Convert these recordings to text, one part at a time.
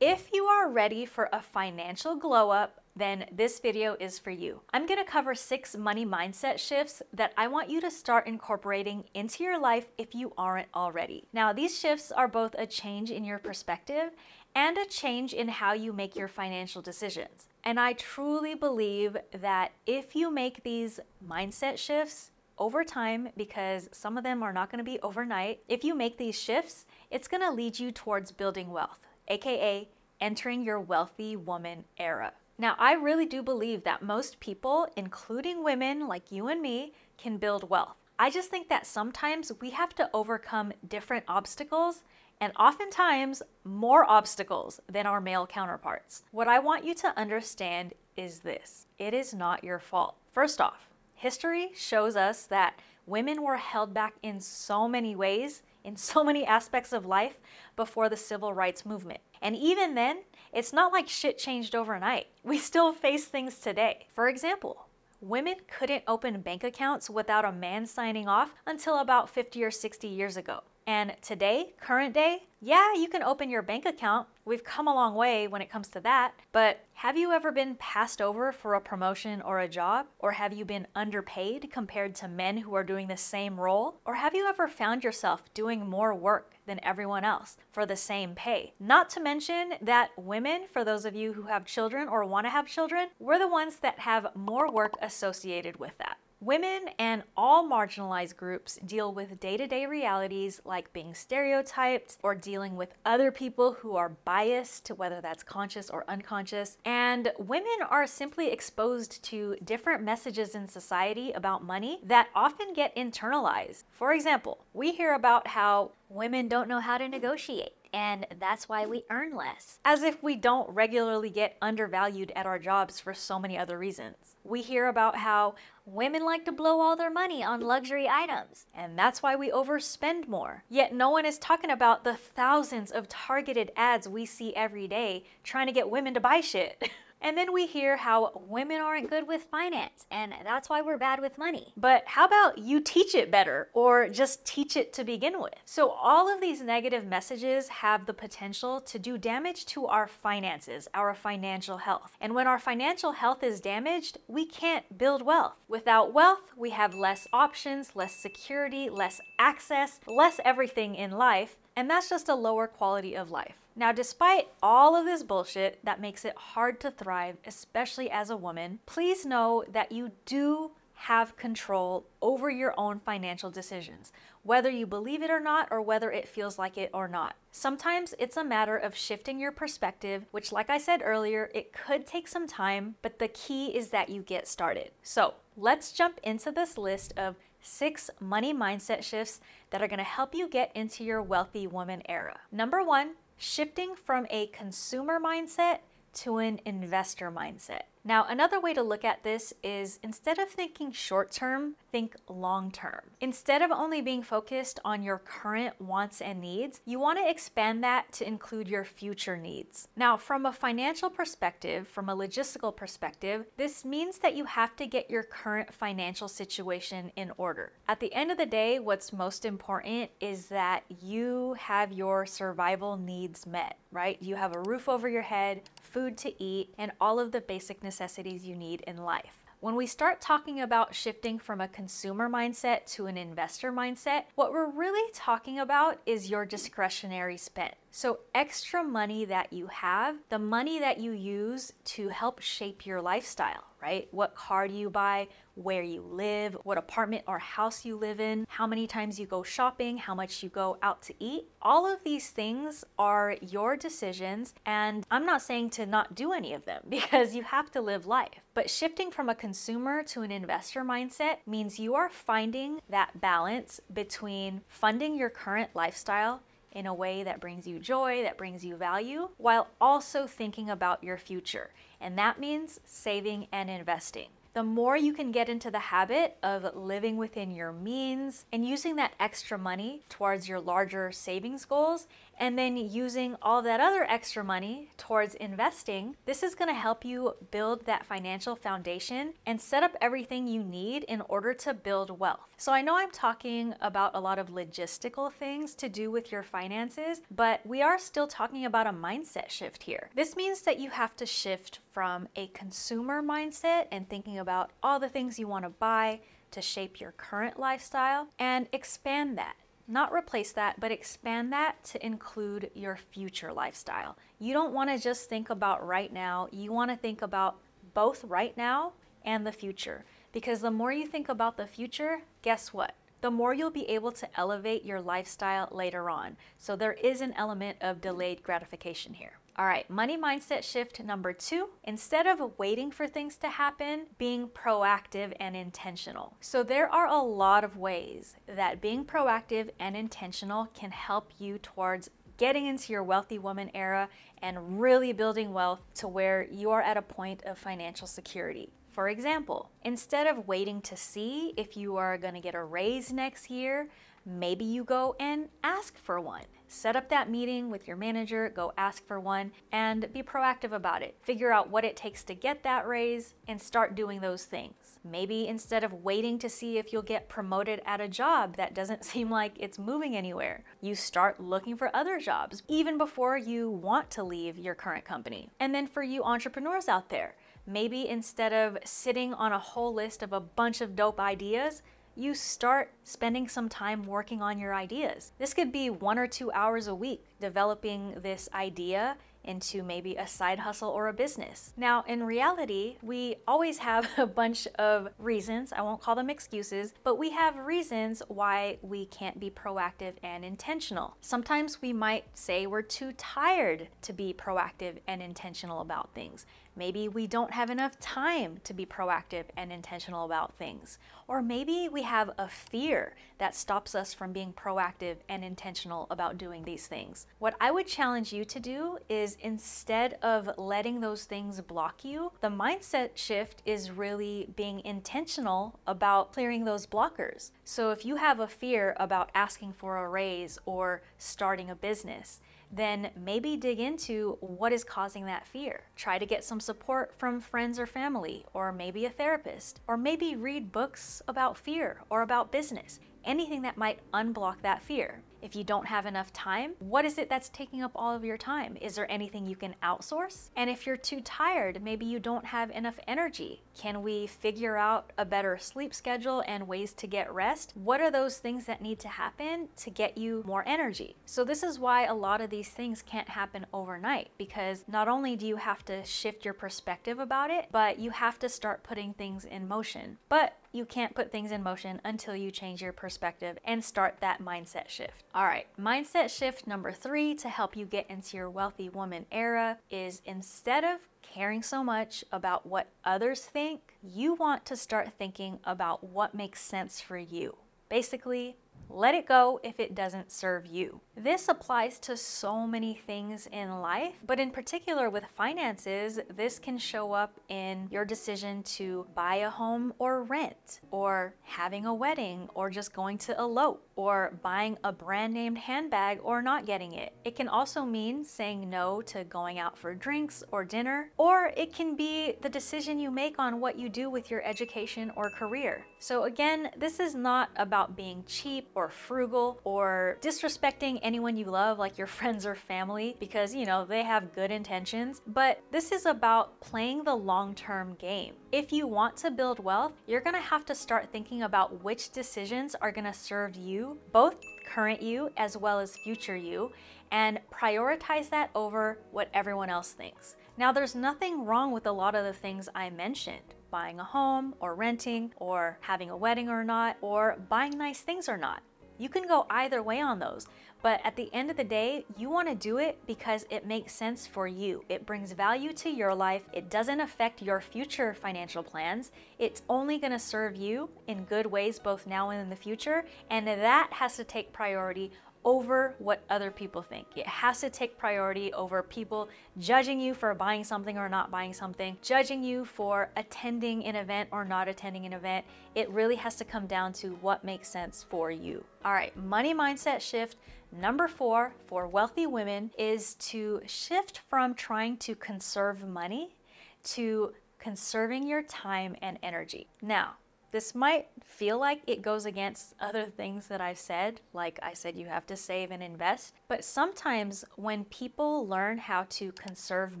If you are ready for a financial glow up, then this video is for you. I'm gonna cover 6 money mindset shifts that I want you to start incorporating into your life if you aren't already. Now, these shifts are both a change in your perspective and a change in how you make your financial decisions. And I truly believe that if you make these mindset shifts over time, because some of them are not gonna be overnight, if you make these shifts, it's gonna lead you towards building wealth, aka entering your wealthy woman era. Now, I really do believe that most people, including women like you and me, can build wealth. I just think that sometimes we have to overcome different obstacles, and oftentimes more obstacles than our male counterparts. What I want you to understand is this: it is not your fault. First off, history shows us that women were held back in so many ways, in so many aspects of life before the civil rights movement. And even then, it's not like shit changed overnight. We still face things today. For example, women couldn't open bank accounts without a man signing off until about 50 or 60 years ago. And today, current day, yeah, you can open your bank account. We've come a long way when it comes to that. But have you ever been passed over for a promotion or a job? Or have you been underpaid compared to men who are doing the same role? Or have you ever found yourself doing more work than everyone else for the same pay? Not to mention that women, for those of you who have children or want to have children, we're the ones that have more work associated with that. Women and all marginalized groups deal with day-to-day realities like being stereotyped or dealing with other people who are biased, whether that's conscious or unconscious. And women are simply exposed to different messages in society about money that often get internalized. For example, we hear about how women don't know how to negotiate, and that's why we earn less. As if we don't regularly get undervalued at our jobs for so many other reasons. We hear about how women like to blow all their money on luxury items, and that's why we overspend more. Yet no one is talking about the thousands of targeted ads we see every day trying to get women to buy shit. And then we hear how women aren't good with finance, and that's why we're bad with money. But how about you teach it better, or just teach it to begin with? So all of these negative messages have the potential to do damage to our finances, our financial health. And when our financial health is damaged, we can't build wealth. Without wealth, we have less options, less security, less access, less everything in life, and that's just a lower quality of life. Now, despite all of this bullshit that makes it hard to thrive, especially as a woman, please know that you do have control over your own financial decisions, whether you believe it or not, or whether it feels like it or not. Sometimes it's a matter of shifting your perspective, which, like I said earlier, it could take some time, but the key is that you get started. So let's jump into this list of 6 money mindset shifts that are gonna help you get into your wealthy woman era. Number 1, shifting from a consumer mindset to an investor mindset. Now, another way to look at this is, instead of thinking short term, think long term. Instead of only being focused on your current wants and needs, you want to expand that to include your future needs. Now, from a financial perspective, from a logistical perspective, this means that you have to get your current financial situation in order. At the end of the day, what's most important is that you have your survival needs met, right? You have a roof over your head, food to eat, and all of the basic necessities you need in life. When we start talking about shifting from a consumer mindset to an investor mindset, what we're really talking about is your discretionary spend. So extra money that you have, the money that you use to help shape your lifestyle, right? What car do you buy, where you live, what apartment or house you live in, how many times you go shopping, how much you go out to eat. All of these things are your decisions, and I'm not saying to not do any of them because you have to live life. But shifting from a consumer to an investor mindset means you are finding that balance between funding your current lifestyle in a way that brings you joy, that brings you value, while also thinking about your future. And that means saving and investing. The more you can get into the habit of living within your means and using that extra money towards your larger savings goals and then using all that other extra money towards investing, this is going to help you build that financial foundation and set up everything you need in order to build wealth. So I know I'm talking about a lot of logistical things to do with your finances, but we are still talking about a mindset shift here. This means that you have to shift from a consumer mindset and thinking about all the things you want to buy to shape your current lifestyle and expand that. Not replace that, but expand that to include your future lifestyle. You don't want to just think about right now. You want to think about both right now and the future. Because the more you think about the future, guess what? The more you'll be able to elevate your lifestyle later on. So there is an element of delayed gratification here. All right, money mindset shift number 2, instead of waiting for things to happen, being proactive and intentional. So there are a lot of ways that being proactive and intentional can help you towards getting into your wealthy woman era and really building wealth to where you are at a point of financial security. For example, instead of waiting to see if you are going to get a raise next year, maybe you go and ask for one. Set up that meeting with your manager, go ask for one, and be proactive about it. Figure out what it takes to get that raise and start doing those things. Maybe instead of waiting to see if you'll get promoted at a job that doesn't seem like it's moving anywhere, you start looking for other jobs even before you want to leave your current company. And then for you entrepreneurs out there, maybe instead of sitting on a whole list of a bunch of dope ideas, you start spending some time working on your ideas. This could be 1 or 2 hours a week developing this idea into maybe a side hustle or a business. Now, in reality, we always have a bunch of reasons, I won't call them excuses, but we have reasons why we can't be proactive and intentional. Sometimes we might say we're too tired to be proactive and intentional about things. Maybe we don't have enough time to be proactive and intentional about things. Or maybe we have a fear that stops us from being proactive and intentional about doing these things. What I would challenge you to do is, instead of letting those things block you, the mindset shift is really being intentional about clearing those blockers. So if you have a fear about asking for a raise or starting a business, then maybe dig into what is causing that fear. Try to get some support from friends or family, or maybe a therapist, or maybe read books about fear or about business. Anything that might unblock that fear. If you don't have enough time, what is it that's taking up all of your time? Is there anything you can outsource? And if you're too tired, maybe you don't have enough energy. Can we figure out a better sleep schedule and ways to get rest? What are those things that need to happen to get you more energy? So this is why a lot of these things can't happen overnight, because not only do you have to shift your perspective about it, but you have to start putting things in motion. But you can't put things in motion until you change your perspective and start that mindset shift. All right, mindset shift number 3 to help you get into your wealthy woman era is, instead of caring so much about what others think, you want to start thinking about what makes sense for you. Basically, let it go if it doesn't serve you. This applies to so many things in life, but in particular with finances, this can show up in your decision to buy a home or rent, or having a wedding, or just going to elope, or buying a brand named handbag or not getting it. It can also mean saying no to going out for drinks or dinner, or it can be the decision you make on what you do with your education or career. So again, this is not about being cheap or frugal or disrespecting anyone you love, like your friends or family, because they have good intentions, but this is about playing the long-term game. If you want to build wealth, you're gonna have to start thinking about which decisions are gonna serve you, both current you as well as future you, and prioritize that over what everyone else thinks. Now, there's nothing wrong with a lot of the things I mentioned. Buying a home or renting, or having a wedding or not, or buying nice things or not. You can go either way on those, but at the end of the day, you want to do it because it makes sense for you. It brings value to your life. It doesn't affect your future financial plans. It's only going to serve you in good ways both now and in the future, and that has to take priority over what other people think. It has to take priority over people judging you for buying something or not buying something, judging you for attending an event or not attending an event. It really has to come down to what makes sense for you. All right, money mindset shift Number 4 for wealthy women is to shift from trying to conserve money to conserving your time and energy. Now, this might feel like it goes against other things that I've said, like I said you have to save and invest, but sometimes when people learn how to conserve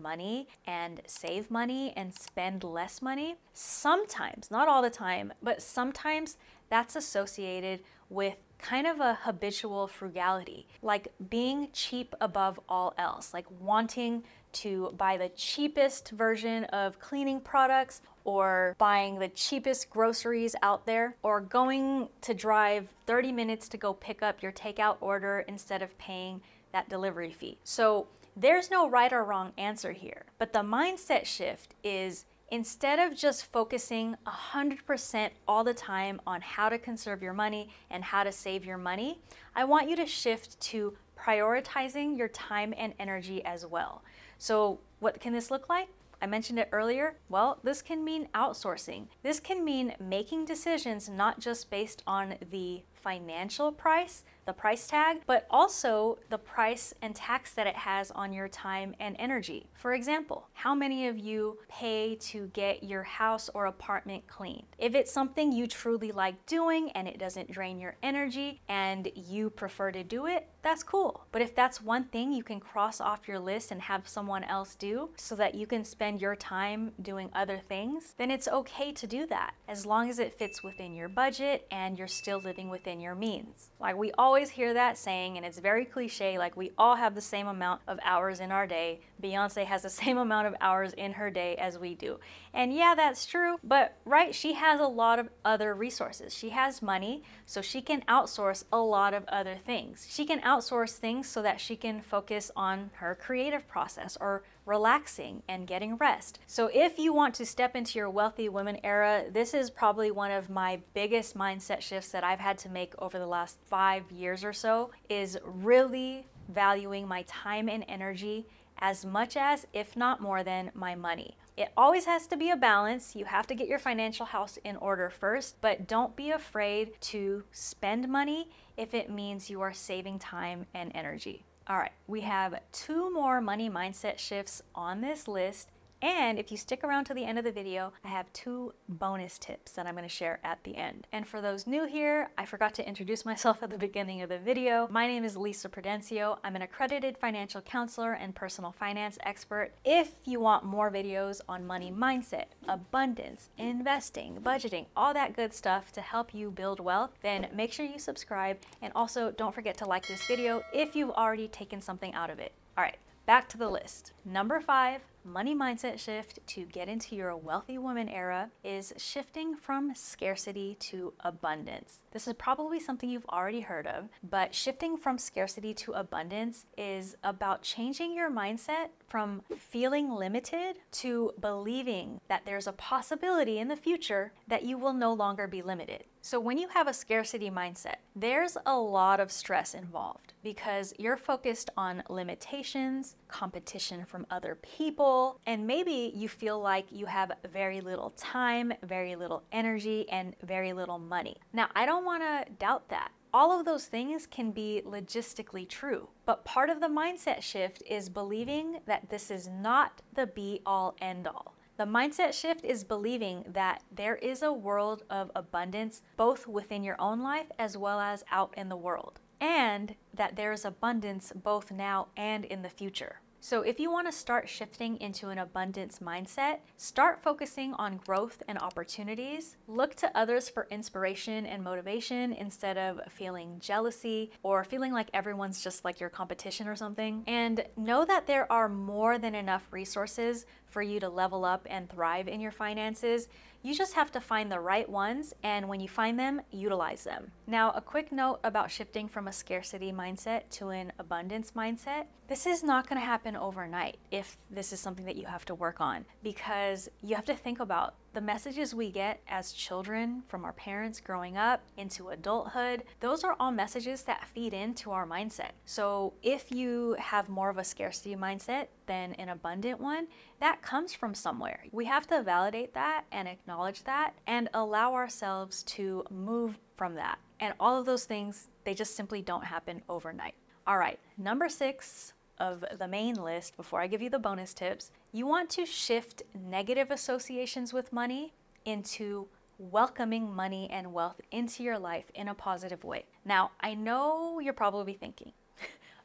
money and save money and spend less money, sometimes, not all the time, but sometimes that's associated with kind of a habitual frugality, like being cheap above all else, like wanting to buy the cheapest version of cleaning products or buying the cheapest groceries out there or going to drive 30 minutes to go pick up your takeout order instead of paying that delivery fee. So there's no right or wrong answer here, but the mindset shift is instead of just focusing 100% all the time on how to conserve your money and how to save your money, I want you to shift to prioritizing your time and energy as well. So what can this look like? I mentioned it earlier. Well, this can mean outsourcing. This can mean making decisions not just based on the financial price, the price tag, but also the price and tax that it has on your time and energy. For example, how many of you pay to get your house or apartment cleaned? If it's something you truly like doing and it doesn't drain your energy and you prefer to do it, that's cool. But if that's one thing you can cross off your list and have someone else do so that you can spend your time doing other things, then it's okay to do that as long as it fits within your budget and you're still living within your means. Like we always hear that saying, and it's very cliche, like we all have the same amount of hours in our day. Beyonce has the same amount of hours in her day as we do. And yeah, that's true, but right, she has a lot of other resources. She has money, so she can outsource a lot of other things. She can outsource things so that she can focus on her creative process or relaxing and getting rest. So if you want to step into your wealthy women era, this is probably one of my biggest mindset shifts that I've had to make over the last 5 years or so, is really valuing my time and energy as much as, if not more than, my money. It always has to be a balance. You have to get your financial house in order first, but don't be afraid to spend money if it means you are saving time and energy. All right, we have 2 more money mindset shifts on this list. And if you stick around to the end of the video, I have 2 bonus tips that I'm going to share at the end. And for those new here, I forgot to introduce myself at the beginning of the video. My name is Lisa Prudencio. I'm an accredited financial counselor and personal finance expert. If you want more videos on money mindset, abundance, investing, budgeting, all that good stuff to help you build wealth, then make sure you subscribe. And also don't forget to like this video if you've already taken something out of it. All right, back to the list. Number 5. Money mindset shift to get into your wealthy woman era is shifting from scarcity to abundance. This is probably something you've already heard of, but shifting from scarcity to abundance is about changing your mindset from feeling limited to believing that there's a possibility in the future that you will no longer be limited. So when you have a scarcity mindset, there's a lot of stress involved because you're focused on limitations, competition from other people, and maybe you feel like you have very little time, very little energy, and very little money. Now, I don't want to doubt that. All of those things can be logistically true, but part of the mindset shift is believing that this is not the be-all, end-all. The mindset shift is believing that there is a world of abundance both within your own life as well as out in the world, and that there is abundance both now and in the future. So if you want to start shifting into an abundance mindset, start focusing on growth and opportunities. Look to others for inspiration and motivation instead of feeling jealousy or feeling like everyone's just like your competition or something. And know that there are more than enough resources for you to level up and thrive in your finances. You just have to find the right ones, and when you find them, utilize them. Now, a quick note about shifting from a scarcity mindset to an abundance mindset. This is not going to happen overnight if this is something that you have to work on, because you have to think about the messages we get as children from our parents growing up into adulthood. Those are all messages that feed into our mindset. So if you have more of a scarcity mindset than an abundant one, that comes from somewhere. We have to validate that and acknowledge that and allow ourselves to move from that. And all of those things, they just simply don't happen overnight. All right, number 6 of the main list, before I give you the bonus tips, you want to shift negative associations with money into welcoming money and wealth into your life in a positive way. Now, I know you're probably thinking,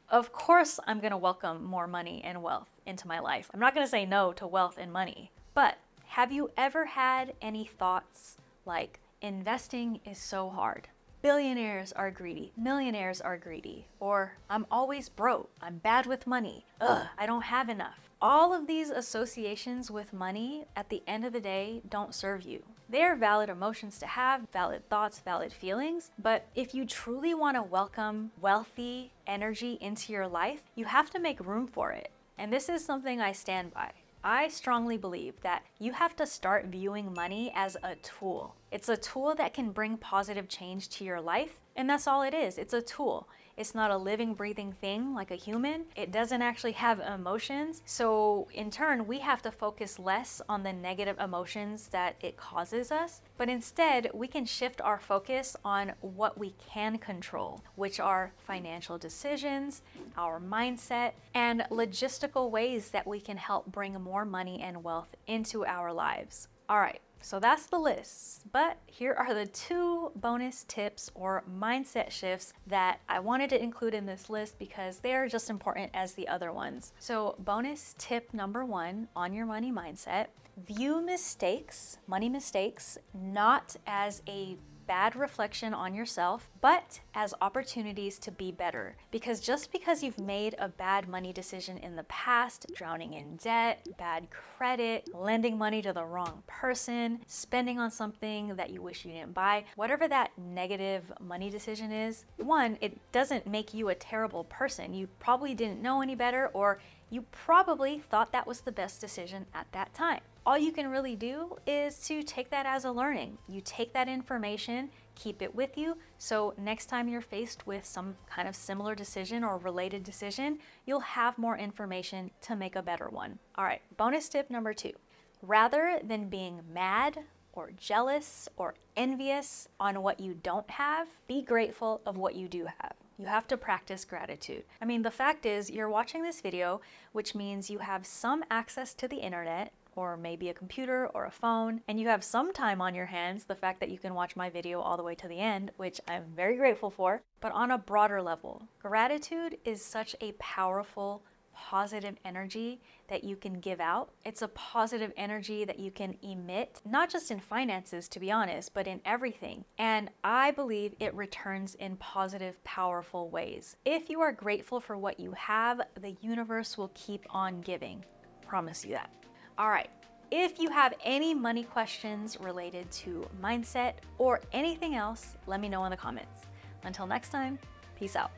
of course I'm gonna welcome more money and wealth into my life. I'm not gonna say no to wealth and money, but have you ever had any thoughts like, investing is so hard, billionaires are greedy, millionaires are greedy, or I'm always broke, I'm bad with money, I don't have enough. All of these associations with money at the end of the day don't serve you. They are valid emotions to have, valid thoughts, valid feelings, but if you truly want to welcome wealthy energy into your life, you have to make room for it. And this is something I stand by. I strongly believe that you have to start viewing money as a tool. It's a tool that can bring positive change to your life, and that's all it is. It's a tool. It's not a living, breathing thing like a human. It doesn't actually have emotions. So in turn, we have to focus less on the negative emotions that it causes us, but instead we can shift our focus on what we can control, which are financial decisions, our mindset, and logistical ways that we can help bring more money and wealth into our lives. All right. So that's the list, but here are the 2 bonus tips or mindset shifts that I wanted to include in this list because they're just important as the other ones. So bonus tip number 1 on your money mindset, view mistakes, money mistakes, not as a bad reflection on yourself, but as opportunities to be better. Because just because you've made a bad money decision in the past, drowning in debt, bad credit, lending money to the wrong person, spending on something that you wish you didn't buy, whatever that negative money decision is, 1, it doesn't make you a terrible person. You probably didn't know any better, or you probably thought that was the best decision at that time. All you can really do is to take that as a learning. You take that information, keep it with you, so next time you're faced with some kind of similar decision or related decision, you'll have more information to make a better one. All right, bonus tip number 2. Rather than being mad or jealous or envious on what you don't have, be grateful of what you do have. You have to practice gratitude. I mean, the fact is, you're watching this video, which means you have some access to the internet, or maybe a computer or a phone, and you have some time on your hands, the fact that you can watch my video all the way to the end, which I'm very grateful for. But on a broader level, gratitude is such a powerful, positive energy that you can give out. It's a positive energy that you can emit, not just in finances, to be honest, but in everything. And I believe it returns in positive, powerful ways. If you are grateful for what you have, the universe will keep on giving. Promise you that. All right. If you have any money questions related to mindset or anything else, let me know in the comments. Until next time, peace out.